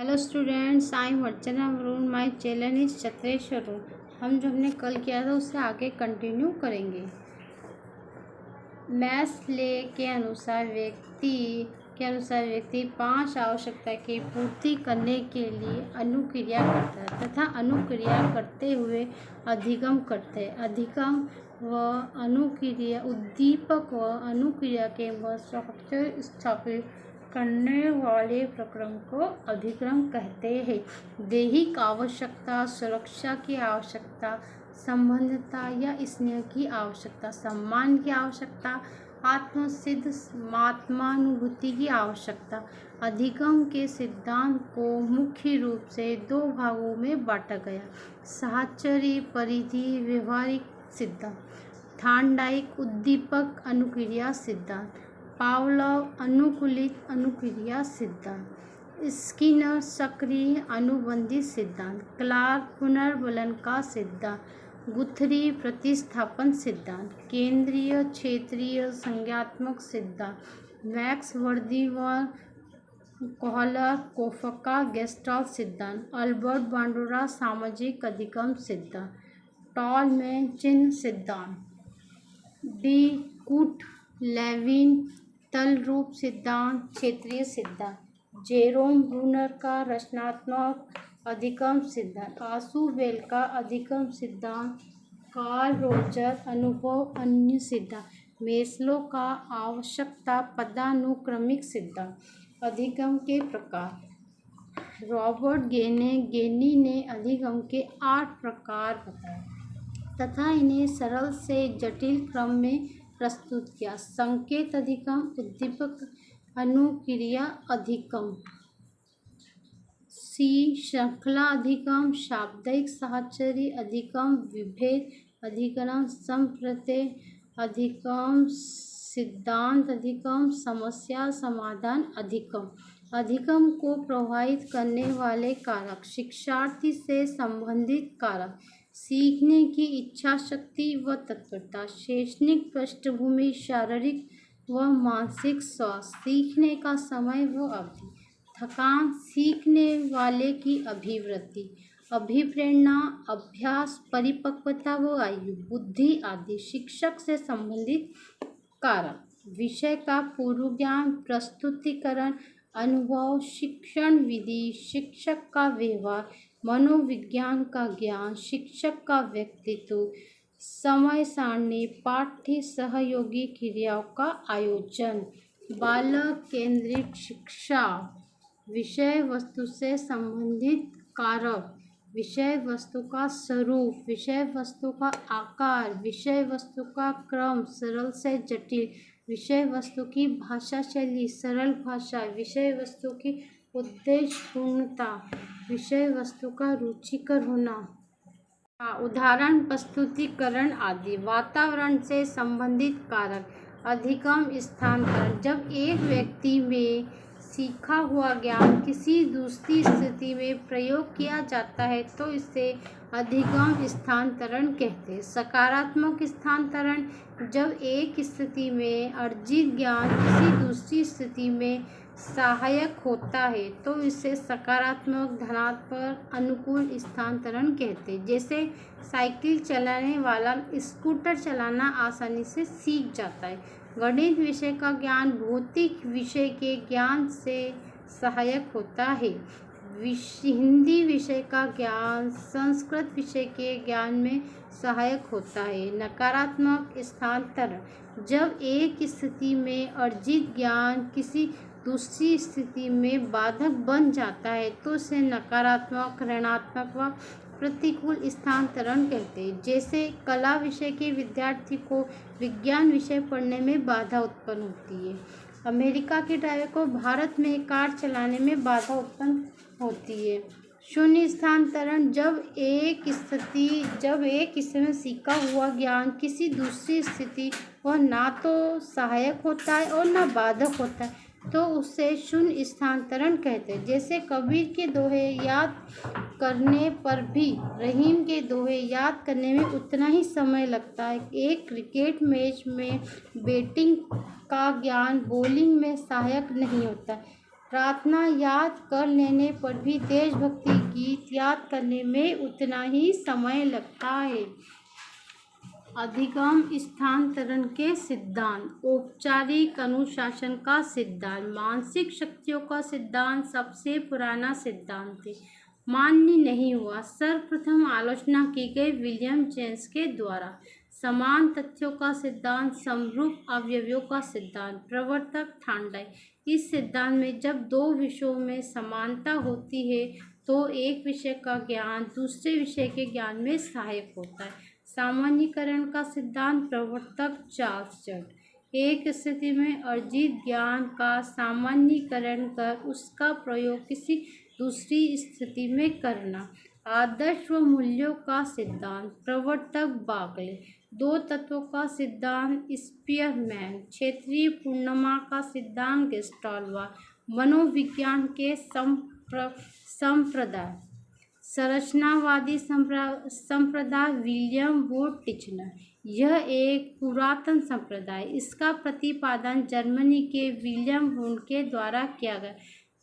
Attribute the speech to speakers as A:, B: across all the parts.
A: Hello students, I am Archana Varun. My channel is Chatresh Varun. हम जो हमने कल किया था उससे आगे कंटिन्यू करेंगे। मैस्ले के अनुसार व्यक्ति 5 आवश्यकता की पूर्ति करने के लिए अनुक्रिया करता है तथा अनुक्रिया करते हुए अधिगम करते हैं। अधिगम व अनुक्रिया, उद्दीपक व अनुक्रिया के स्ट्रक्चर स्थापित करने वाले प्रक्रम को अधिक्रम कहते हैं। दैहिक आवश्यकता, सुरक्षा की आवश्यकता, संबंधता या स्नेह की आवश्यकता, सम्मान की आवश्यकता, आत्मसिद्ध आत्मानुभूति की आवश्यकता। अधिगम के सिद्धांत को मुख्य रूप से 2 भागों में बांटा गया: साहचर्य परिधि व्यवहारिक सिद्धांत, थार्नडाइक उद्दीपक अनुक्रिया सिद्धांत, पावलोव अनुकूलित अनुक्रिया सिद्धांत, स्किनर सक्रिय अनुबंधित सिद्धांत, क्लार्क पुनर्बलन का सिद्धांत, गुथरी प्रतिस्थापन सिद्धांत, केंद्रीय क्षेत्रीय संज्ञात्मक सिद्धांत, मैक्स वर्दीवर कोहलर कोफका गेस्टाल्ट सिद्धांत, अल्बर्ट बांडुरा सामाजिक अधिगम सिद्धांत, टॉलमैन चिन्ह सिद्धांत, डी कूट लेविन तल रूप सिद्धांत क्षेत्रीय सिद्धांत, जेरोम ब्रूनर का रचनात्मक अधिगम सिद्धांत, आसू बेल का अधिगम सिद्धांत, कार्ल रोजर अनुभव अन्य सिद्धांत, मेस्लो का आवश्यकता पदानुक्रमिक सिद्धांत। अधिगम के प्रकार। रॉबर्ट गेनी ने अधिगम के 8 प्रकार बताए तथा इन्हें सरल से जटिल क्रम में प्रस्तुत किया। संकेत अधिगम, उद्दीपक अनुक्रिया अधिगम, श्रृंखला अधिगम, शाब्दिक साहचर्य अधिगम, विभेद अधिगम, संप्रत्यय अधिगम, सिद्धांत अधिगम, समस्या समाधान अधिगम। अधिगम को प्रभावित करने वाले कारक। शिक्षार्थी से संबंधित कारक: सीखने की इच्छा शक्ति व तत्परता, शैक्षणिक पृष्ठभूमि, शारीरिक व मानसिक स्वास्थ्य, सीखने का समय व अवधि, थकान, सीखने वाले की अभिवृत्ति, अभिप्रेरणा, अभ्यास, परिपक्वता व आयु, बुद्धि आदि। शिक्षक से संबंधित कारक। विषय का पूर्व ज्ञान, प्रस्तुतिकरण, अनुभव, शिक्षण विधि, शिक्षक का व्यवहार, मनोविज्ञान का ज्ञान, शिक्षक का व्यक्तित्व, समय सारणी, पाठ्य सहयोगी क्रियाओं का आयोजन। बालक केंद्रित शिक्षा। विषय वस्तु से संबंधित कारक। विषय वस्तु का स्वरूप, विषय वस्तु का आकार, विषय वस्तु का क्रम सरल से जटिल, विषय वस्तु की भाषा शैली सरल भाषा, विषय वस्तु की उद्देश्यपूर्णता, विषय वस्तु का रुचिकर होना। उदाहरण, प्रस्तुतिकरण आदि। वातावरण से संबंधित कारक। अधिगम स्थानांतरण। जब एक व्यक्ति में सीखा हुआ ज्ञान किसी दूसरी स्थिति में प्रयोग किया जाता है तो इसे अधिगम स्थानांतरण कहते हैं। सकारात्मक स्थानांतरण। जब एक स्थिति में अर्जित ज्ञान किसी दूसरी स्थिति में सहायक होता है तो इसे सकारात्मक, धनात्मक, अनुकूल स्थानांतरण कहते हैं। जैसे साइकिल चलाने वाला स्कूटर चलाना आसानी से सीख जाता है। गणित विषय का ज्ञान भौतिक विषय के ज्ञान से सहायक होता है। हिंदी विषय का ज्ञान संस्कृत विषय के ज्ञान में सहायक होता है। नकारात्मक स्थानांतरण। जब एक स्थिति में अर्जित ज्ञान किसी दूसरी स्थिति में बाधक बन जाता है तो इसे नकारात्मक, ऋणात्मक व प्रतिकूल स्थानांतरण कहते हैं। जैसे कला विषय के विद्यार्थी को विज्ञान विषय पढ़ने में बाधा उत्पन्न होती है। अमेरिका के ड्राइवर को भारत में कार चलाने में बाधा उत्पन्न होती है। शून्य स्थानांतरण। जब एक स्थिति में सीखा हुआ ज्ञान किसी दूसरी स्थिति वह ना तो सहायक होता है और ना बाधक होता है तो उसे शून्य स्थानांतरण कहते हैं। जैसे कबीर के दोहे याद करने पर भी रहीम के दोहे याद करने में उतना ही समय लगता है। एक क्रिकेट मैच में बैटिंग का ज्ञान बॉलिंग में सहायक नहीं होता। प्रार्थना याद कर लेने पर भी देशभक्ति गीत याद करने में उतना ही समय लगता है। अधिगम स्थानांतरण के सिद्धांत। औपचारिक अनुशासन का सिद्धांत। मानसिक शक्तियों का सिद्धांत सबसे पुराना सिद्धांत है, मान्य नहीं हुआ। सर्वप्रथम आलोचना की गई विलियम जेम्स के द्वारा। समान तथ्यों का सिद्धांत। समरूप अवयवों का सिद्धांत। प्रवर्तक थॉर्नडाइक। इस सिद्धांत में जब दो विषयों में समानता होती है तो एक विषय का ज्ञान दूसरे विषय के ज्ञान में सहायक होता है। सामान्यीकरण का सिद्धांत। प्रवर्तक चार्ल्स जट। एक स्थिति में अर्जित ज्ञान का सामान्यीकरण कर उसका प्रयोग किसी दूसरी स्थिति में करना। आदर्श व मूल्यों का सिद्धांत। प्रवर्तक बागले। दो तत्वों का सिद्धांत। स्पीयरमैन। क्षेत्रीय पूर्णिमा का सिद्धांत। गेस्टाल्ट। मनोविज्ञान के संप्रदाय। संरचनावादी संप्रदाय। William would Titchener. यह एक पुरातन संप्रदाय। इसका प्रतिपादन जर्मनी के विलियम वुड के द्वारा किया गया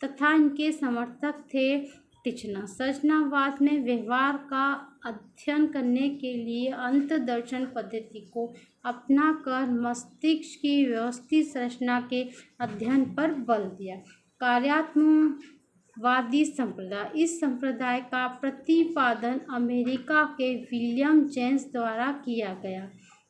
A: तथा इनके समर्थक थे टिचनर। संरचनावाद में व्यवहार का अध्ययन करने के लिए अंतर्दर्शन पद्धति को अपनाकर मस्तिष्क की व्यवस्थित संरचना के अध्ययन पर बल दिया। कार्यात्मकवादी संप्रदाय। इस संप्रदाय का प्रतिपादन अमेरिका के विलियम जेम्स द्वारा किया गया।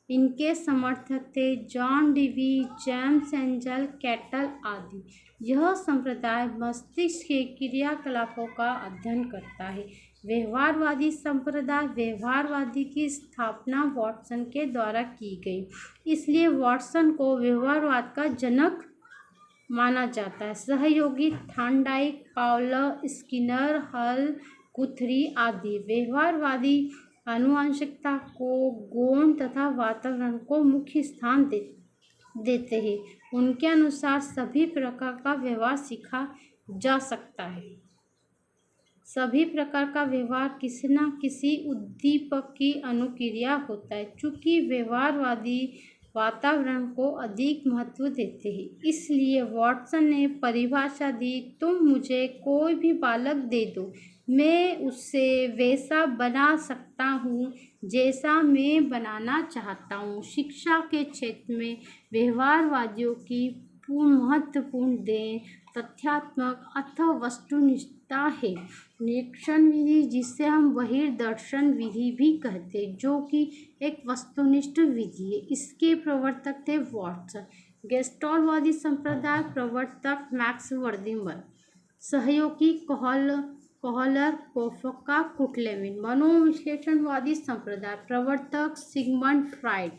A: इनके समर्थक थे John Dewey, James angel cattle आदि। यह संप्रदाय मस्तिष्क के क्रियाकलापों का अध्ययन करता है। व्यवहारवादी संप्रदाय। व्यवहारवादी की स्थापना वाटसन के द्वारा की गई, इसलिए वाटसन को व्यवहारवाद का जनक माना जाता है। सहयोगी थॉर्नडाइक, पाउलर, स्किनर, हल, गुथरी आदि। व्यवहारवादी आनुवंशिकता को, गुण तथा वातावरण को मुख्य स्थान देते हैं। उनके अनुसार सभी प्रकार का व्यवहार सीखा जा सकता है। सभी प्रकार का व्यवहार किसी न किसी उद्दीपक की अनुक्रिया होता है। चूँकि व्यवहारवादी वातावरण को अधिक महत्व देते हैं, इसलिए वाटसन ने परिभाषा दी, तुम मुझे कोई भी बालक दे दो, मैं उसे वैसा बना सकता हूँ जैसा मैं बनाना चाहता हूँ। शिक्षा के क्षेत्र में व्यवहारवादियों की महत्वपूर्ण देन तथ्यात्मक अथवा वस्तुनिष्ठता है। निरीक्षण विधि, जिसे हम बहिर्दर्शन विधि भी कहते हैं, जो कि एक वस्तुनिष्ठ विधि है, इसके प्रवर्तक थे वाटसन। गेस्टाल्टवादी संप्रदाय। प्रवर्तक मैक्स वर्दिमर। सहयोगी कोहलर, कोफका, कुटलेविन। मनोविश्लेषणवादी संप्रदाय। प्रवर्तक सिगमंड फ्राइड।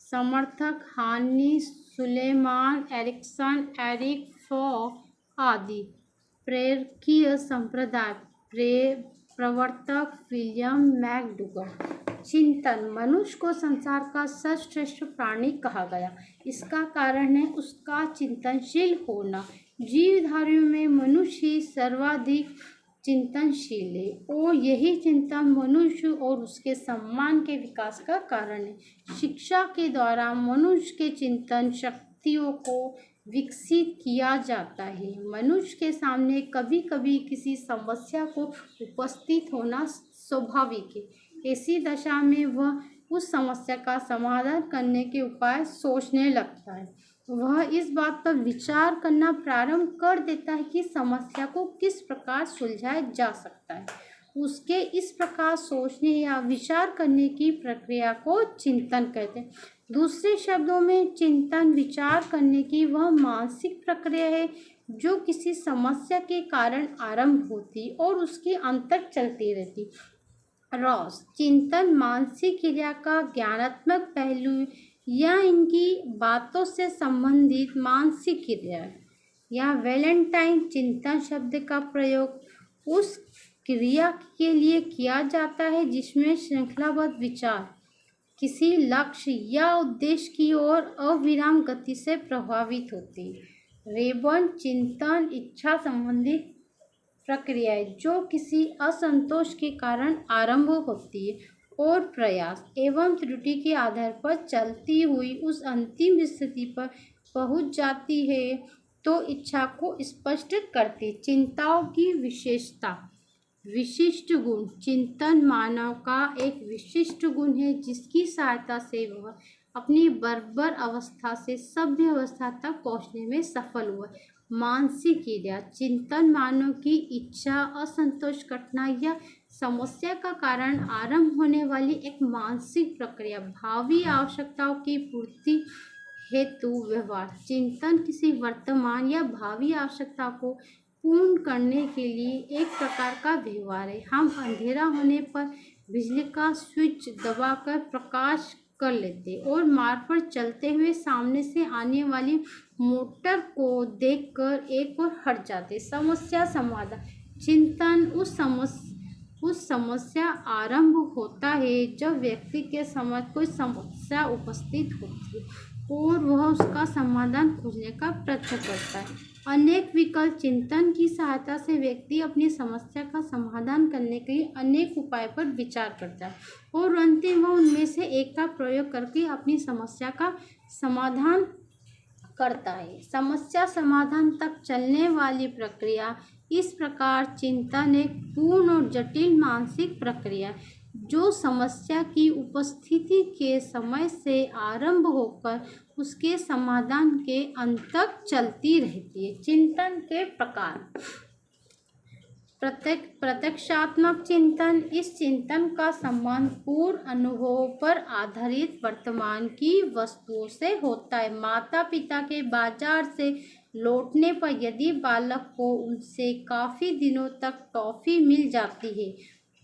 A: समर्थक हानी सुलेमान, एरिक्सन, एरिक फॉक आदि। प्रेरकीय संप्रदाय। प्रवर्तक विलियम मैकडूगल। चिंतन। मनुष्य को संसार का सर्वश्रेष्ठ प्राणी कहा गया। इसका कारण है उसका चिंतनशील होना। जीवधारियों में मनुष्य ही सर्वाधिक चिंतनशील है और यही चिंतन मनुष्य और उसके सम्मान के विकास का कारण है। शिक्षा के द्वारा मनुष्य के चिंतन शक्तियों को विकसित किया जाता है। मनुष्य के सामने कभी कभी किसी समस्या को उपस्थित होना स्वाभाविक है। ऐसी दशा में वह उस समस्या का समाधान करने के उपाय सोचने लगता है। वह इस बात पर विचार करना प्रारंभ कर देता है कि समस्या को किस प्रकार सुलझाया जा सकता है। उसके इस प्रकार सोचने या विचार करने की प्रक्रिया को चिंतन कहते हैं। दूसरे शब्दों में चिंतन विचार करने की वह मानसिक प्रक्रिया है जो किसी समस्या के कारण आरंभ होती और उसके अंत तक चलती रहती। रॉस। चिंतन मानसिक क्रिया का ज्ञानात्मक पहलू या इनकी बातों से संबंधित मानसिक क्रिया। या वैलेंटाइन। चिंतन शब्द का प्रयोग उस क्रिया के लिए किया जाता है जिसमें श्रृंखलाबद्ध विचार किसी लक्ष्य या उद्देश्य की ओर अविराम गति से प्रभावित होती है। रेबन। चिंतन इच्छा संबंधित प्रक्रिया है जो किसी असंतोष के कारण आरंभ होती है और प्रयास एवं त्रुटि के आधार पर चलती हुई उस अंतिम स्थिति पर पहुंच जाती है तो इच्छा को स्पष्ट करती। चिंताओं की विशेषता। विशिष्ट गुण। चिंतन मानव का एक विशिष्ट गुण है जिसकी सहायता से वह अपनी बर्बर अवस्था से सभ्य अवस्था तक पहुंचने में सफल हुआ। मानसिक क्रिया। चिंतन मानव की इच्छा, असंतोष, कठिनाई या समस्या का कारण आरंभ होने वाली एक मानसिक प्रक्रिया। भावी आवश्यकताओं की पूर्ति हेतु व्यवहार। चिंतन किसी वर्तमान या भावी आवश्यकता को पूर्ण करने के लिए एक प्रकार का व्यवहार है। हम अंधेरा होने पर बिजली का स्विच दबाकर प्रकाश कर लेते और मार्ग पर चलते हुए सामने से आने वाली मोटर को देखकर एक और हट जाते। समस्या समाधान। चिंतन उस समस्या आरंभ होता है जब व्यक्ति के समझ कोई समस्या उपस्थित होती है और वह उसका समाधान खोजने का प्रयत्न करता है। अनेक विकल्प। चिंतन की सहायता से व्यक्ति अपनी समस्या का समाधान करने के लिए अनेक उपाय पर विचार करता है और अंतिम वह उनमें से एक का प्रयोग करके अपनी समस्या का समाधान करता है। समस्या समाधान तक चलने वाली प्रक्रिया। इस प्रकार चिंतन एक पूर्ण और जटिल मानसिक प्रक्रिया जो समस्या की उपस्थिति के समय से आरंभ होकर उसके समाधान के अंत तक चलती रहती है। चिंतन के प्रकार। प्रत्यक्षात्मक चिंतन। इस चिंतन का संबंध पूर्व अनुभव पर आधारित वर्तमान की वस्तुओं से होता है। माता पिता के बाजार से लौटने पर यदि बालक को उनसे काफ़ी दिनों तक टॉफ़ी मिल जाती है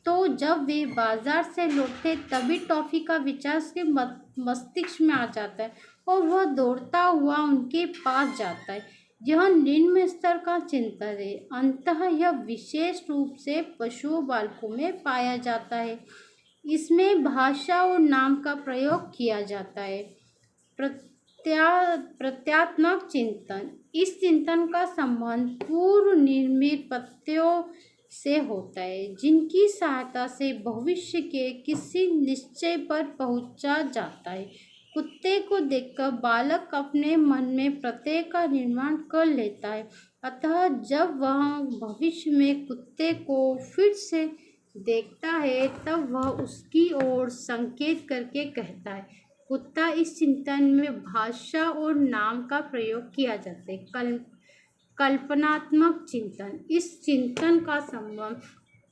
A: तो जब वे बाजार से लौटते तभी टॉफ़ी का विचार उसके मस्तिष्क में आ जाता है और वह दौड़ता हुआ उनके पास जाता है। यह निम्न स्तर का चिंतन है। अंततः यह विशेष रूप से पशुओं बालकों में पाया जाता है। इसमें भाषा और नाम का प्रयोग किया जाता है। प्रत्यात्मक चिंतन। इस चिंतन का संबंध पूर्व निर्मित प्रत्ययों से होता है जिनकी सहायता से भविष्य के किसी निश्चय पर पहुंचा जाता है। कुत्ते को देखकर बालक अपने मन में प्रत्यय का निर्माण कर लेता है, अतः जब वह भविष्य में कुत्ते को फिर से देखता है तब वह उसकी ओर संकेत करके कहता है। कुत्ता। इस चिंतन में भाषा और नाम का प्रयोग किया जाता है। कल्पनात्मक चिंतन। इस चिंतन का संबंध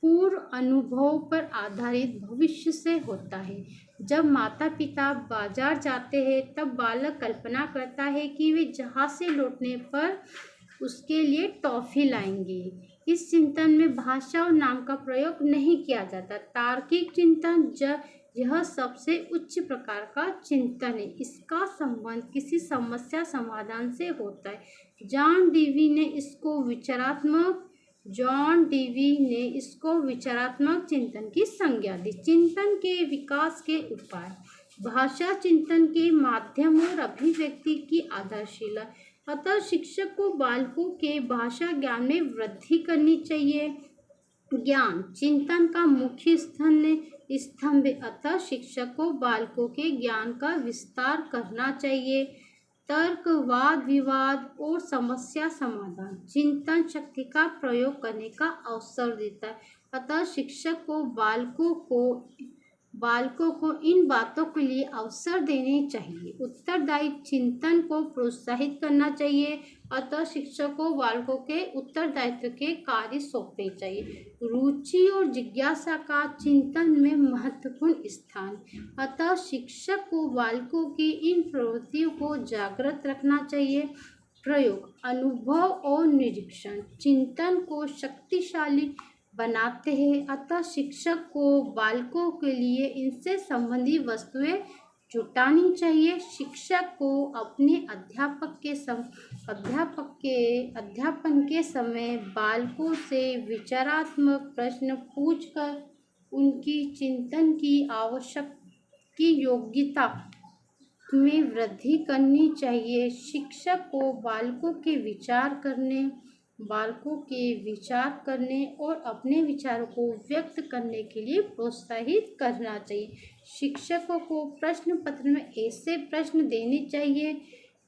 A: पूर्व अनुभव पर आधारित भविष्य से होता है। जब माता पिता बाजार जाते हैं तब बालक कल्पना करता है कि वे जहाज से लौटने पर उसके लिए टॉफ़ी लाएंगे। इस चिंतन में भाषा और नाम का प्रयोग नहीं किया जाता। तार्किक चिंतन। यह सबसे उच्च प्रकार का चिंतन है। इसका संबंध किसी समस्या समाधान से होता है। जॉन डीवी ने इसको विचारात्मक चिंतन की संज्ञा दी। चिंतन के विकास के उपाय। भाषा चिंतन के माध्यम और अभिव्यक्ति की आधारशिला। अतः शिक्षक को बालकों के भाषा ज्ञान में वृद्धि करनी चाहिए। ज्ञान चिंतन का मुख्य स्तंभ। अतः शिक्षक को बालकों के ज्ञान का विस्तार करना चाहिए। तर्क, वाद विवाद और समस्या समाधान चिंतन शक्ति का प्रयोग करने का अवसर देता है। अतः शिक्षक को बालकों को इन बातों के लिए अवसर देने चाहिए। उत्तरदायी चिंतन को प्रोत्साहित करना चाहिए। अतः शिक्षक को बालकों के उत्तरदायित्व के कार्य सौंपने चाहिए। रुचि और जिज्ञासा का चिंतन में महत्वपूर्ण स्थान। अतः शिक्षक को बालकों की इन प्रवृत्तियों को जागृत रखना चाहिए। प्रयोग, अनुभव और निरीक्षण चिंतन को शक्तिशाली बनाते हैं। अतः शिक्षक को बालकों के लिए इनसे संबंधित वस्तुएं जुटानी चाहिए। शिक्षक को अपने अध्यापन के समय बालकों से विचारात्मक प्रश्न पूछकर उनकी चिंतन की योग्यता में वृद्धि करनी चाहिए। शिक्षक को बालकों के विचार करने और अपने विचारों को व्यक्त करने के लिए प्रोत्साहित करना चाहिए। शिक्षकों को प्रश्न पत्र में ऐसे प्रश्न देने चाहिए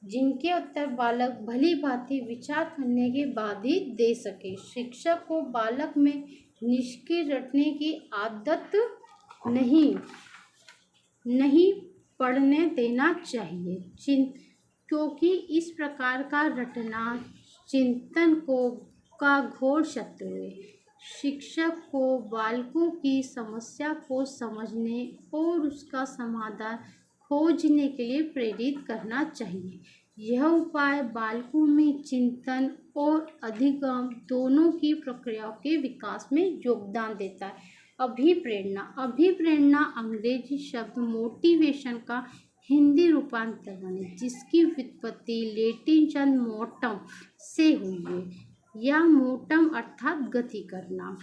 A: जिनके उत्तर बालक भली भांति विचार करने के बाद ही दे सके। शिक्षक को बालक में निष्क्रिय रटने की आदत नहीं पड़ने देना चाहिए, क्योंकि इस प्रकार का रटना चिंतन का घोर शत्रु है। शिक्षक को बालकों की समस्या को समझने और उसका समाधान खोजने के लिए प्रेरित करना चाहिए। यह उपाय बालकों में चिंतन और अधिगम दोनों की प्रक्रियाओं के विकास में योगदान देता है। अभिप्रेरणा अंग्रेजी शब्द मोटिवेशन का हिंदी रूपांतरण है, जिसकी व्युत्पत्ति लैटिन शब्द मोटम से हुई है, या मोटम अर्थात गति करना।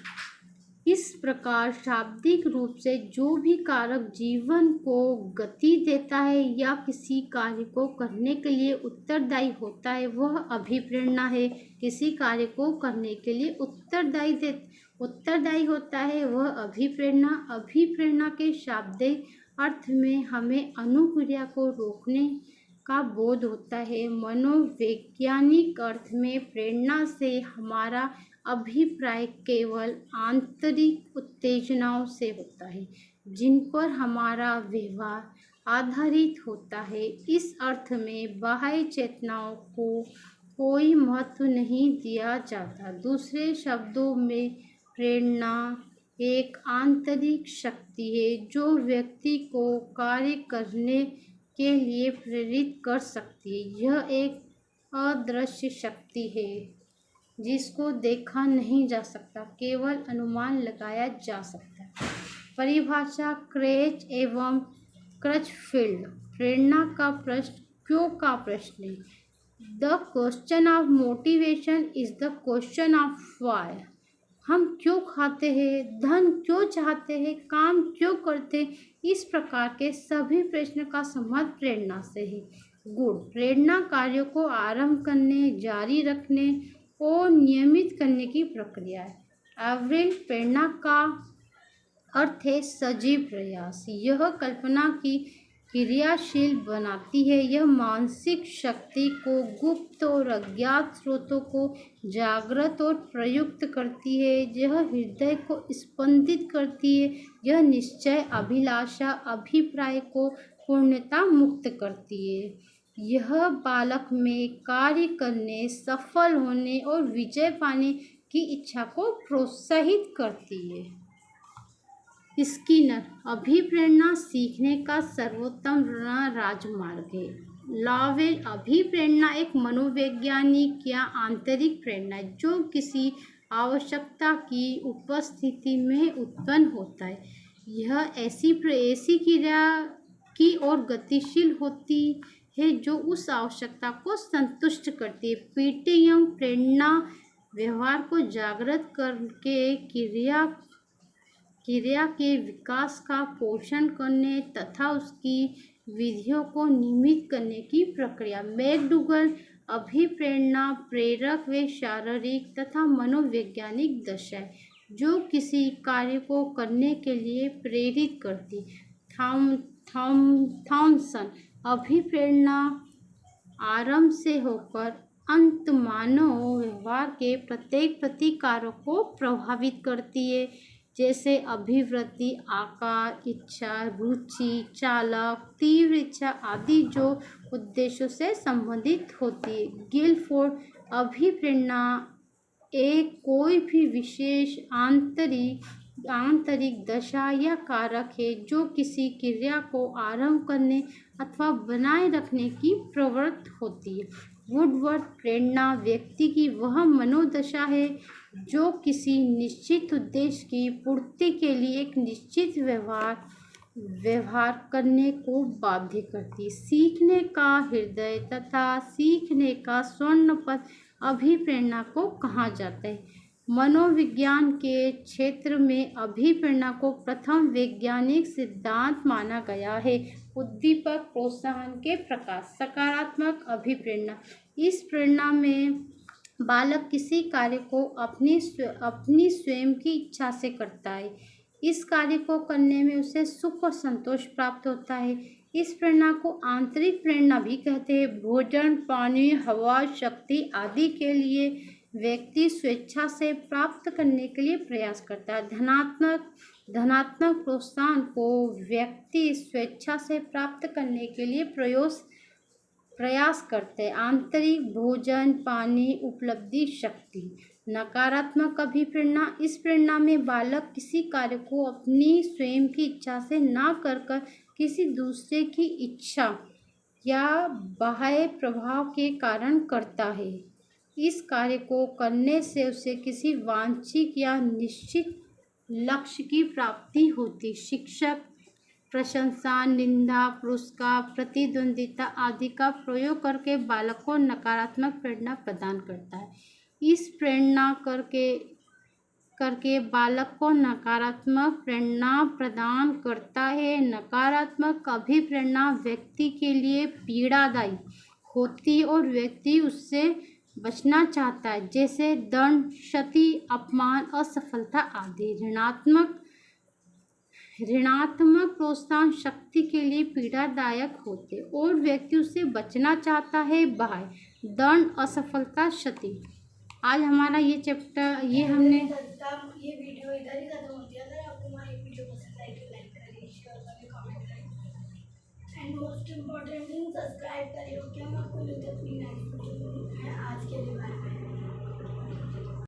A: इस प्रकार शाब्दिक रूप से जो भी कारक जीवन को गति देता है या किसी कार्य को करने के लिए उत्तरदायी होता है, वह अभिप्रेरणा है। किसी कार्य को करने के लिए उत्तरदायी होता है, वह अभिप्रेरणा के शाब्दिक अर्थ में हमें अनुक्रिया को रोकने का बोध होता है। मनोवैज्ञानिक अर्थ में प्रेरणा से हमारा अभिप्राय केवल आंतरिक उत्तेजनाओं से होता है, जिन पर हमारा व्यवहार आधारित होता है। इस अर्थ में बाह्य चेतनाओं को कोई महत्व नहीं दिया जाता। दूसरे शब्दों में प्रेरणा एक आंतरिक शक्ति है जो व्यक्ति को कार्य करने के लिए प्रेरित कर सकती है। यह एक अदृश्य शक्ति है जिसको देखा नहीं जा सकता, केवल अनुमान लगाया जा सकता है। परिभाषा क्रेच एवं क्रचफील्ड। प्रेरणा का प्रश्न क्यों का प्रश्न है। The question of motivation is the question of why. हम क्यों खाते हैं, धन क्यों चाहते हैं, काम क्यों करते हैं, इस प्रकार के सभी प्रश्न का संबंध प्रेरणा से है। गुण प्रेरणा कार्यों को आरंभ करने, जारी रखने और नियमित करने की प्रक्रिया है। एवरेंट प्रेरणा का अर्थ है सजीव प्रयास। यह कल्पना की क्रियाशील बनाती है। यह मानसिक शक्ति को गुप्त और अज्ञात स्रोतों को जागृत और प्रयुक्त करती है। यह हृदय को स्पंदित करती है। यह निश्चय, अभिलाषा, अभिप्राय को पूर्णता मुक्त करती है। यह बालक में कार्य करने, सफल होने और विजय पाने की इच्छा को प्रोत्साहित करती है। स्किनर अभिप्रेरणा सीखने का सर्वोत्तम राजमार्ग है। लावेल अभिप्रेरणा एक मनोवैज्ञानिक या आंतरिक प्रेरणा है जो किसी आवश्यकता की उपस्थिति में उत्पन्न होता है। यह ऐसी क्रिया की ओर गतिशील होती है जो उस आवश्यकता को संतुष्ट करती है। पीटी यंग प्रेरणा व्यवहार को जागृत करके क्रिया के विकास का पोषण करने तथा उसकी विधियों को नियमित करने की प्रक्रिया। मैकडूगल अभिप्रेरणा प्रेरक व शारीरिक तथा मनोवैज्ञानिक दशा है जो किसी कार्य को करने के लिए प्रेरित करती। थॉमसन अभिप्रेरणा आरंभ से होकर अंत मानव व्यवहार के प्रत्येक प्रतिकारों को प्रभावित करती है, जैसे अभिवृत्ति, आकार, इच्छा, रुचि, चालक, तीव्र इच्छा आदि जो उद्देश्यों से संबंधित होती है। गिलफोर्ड अभिप्रेरणा एक कोई भी विशेष आंतरिक दशा या कारक है जो किसी क्रिया को आरंभ करने अथवा बनाए रखने की प्रवृत्ति होती है। वुडवर्थ प्रेरणा व्यक्ति की वह मनोदशा है जो किसी निश्चित उद्देश्य की पूर्ति के लिए एक निश्चित व्यवहार करने को बाध्य करती। सीखने का हृदय तथा सीखने का स्वर्ण पथ अभिप्रेरणा को कहा जाता है। मनोविज्ञान के क्षेत्र में अभिप्रेरणा को प्रथम वैज्ञानिक सिद्धांत माना गया है। उद्दीपक प्रोत्साहन के प्रकार। सकारात्मक अभिप्रेरणा इस प्रेरणा में बालक किसी कार्य को अपनी स्वयं की इच्छा से करता है। इस कार्य को करने में उसे सुख और संतोष प्राप्त होता है। इस प्रेरणा को आंतरिक प्रेरणा भी कहते हैं। भोजन, पानी, हवा, शक्ति आदि के लिए व्यक्ति स्वेच्छा से प्राप्त करने के लिए प्रयास करता है। धनात्मक प्रोत्साहन को व्यक्ति स्वेच्छा से प्राप्त करने के लिए प्रयास करते हैं। आंतरिक भोजन, पानी, उपलब्धि, शक्ति। नकारात्मक अभिप्रेरणा, इस प्रेरणा में बालक किसी कार्य को अपनी स्वयं की इच्छा से ना कर किसी दूसरे की इच्छा या बाह्य प्रभाव के कारण करता है। इस कार्य को करने से उसे किसी वांछित या निश्चित लक्ष्य की प्राप्ति होती। शिक्षक प्रशंसा, निंदा, पुरस्कार, प्रतिद्वंदिता आदि का प्रयोग करके बालक को नकारात्मक प्रेरणा प्रदान करता है। इस प्रेरणा करके बालक को नकारात्मक प्रेरणा प्रदान करता है। नकारात्मक अभिप्रेरणा व्यक्ति के लिए पीड़ादायी होती और व्यक्ति उससे बचना चाहता है, जैसे दंड, क्षति, अपमान, असफलता आदि। ऋणात्मक प्रोत्साहन शक्ति के लिए पीड़ादायक होते और व्यक्ति उससे बचना चाहता है। बाह्य दंड, असफलता, क्षति। आज हमारा ये चैप्टर ये
B: वीडियो इधर ही खत्म होती है। अगर आपको हमारी वीडियो पसंद आई तो लाइक करिए, शेयर करिए, कमेंट करिए and most important thing subscribe करिए। ओके, हम आपको मिलते हैं अपनी नेक्स्ट वीडियो में। आज के लिए बाय बाय।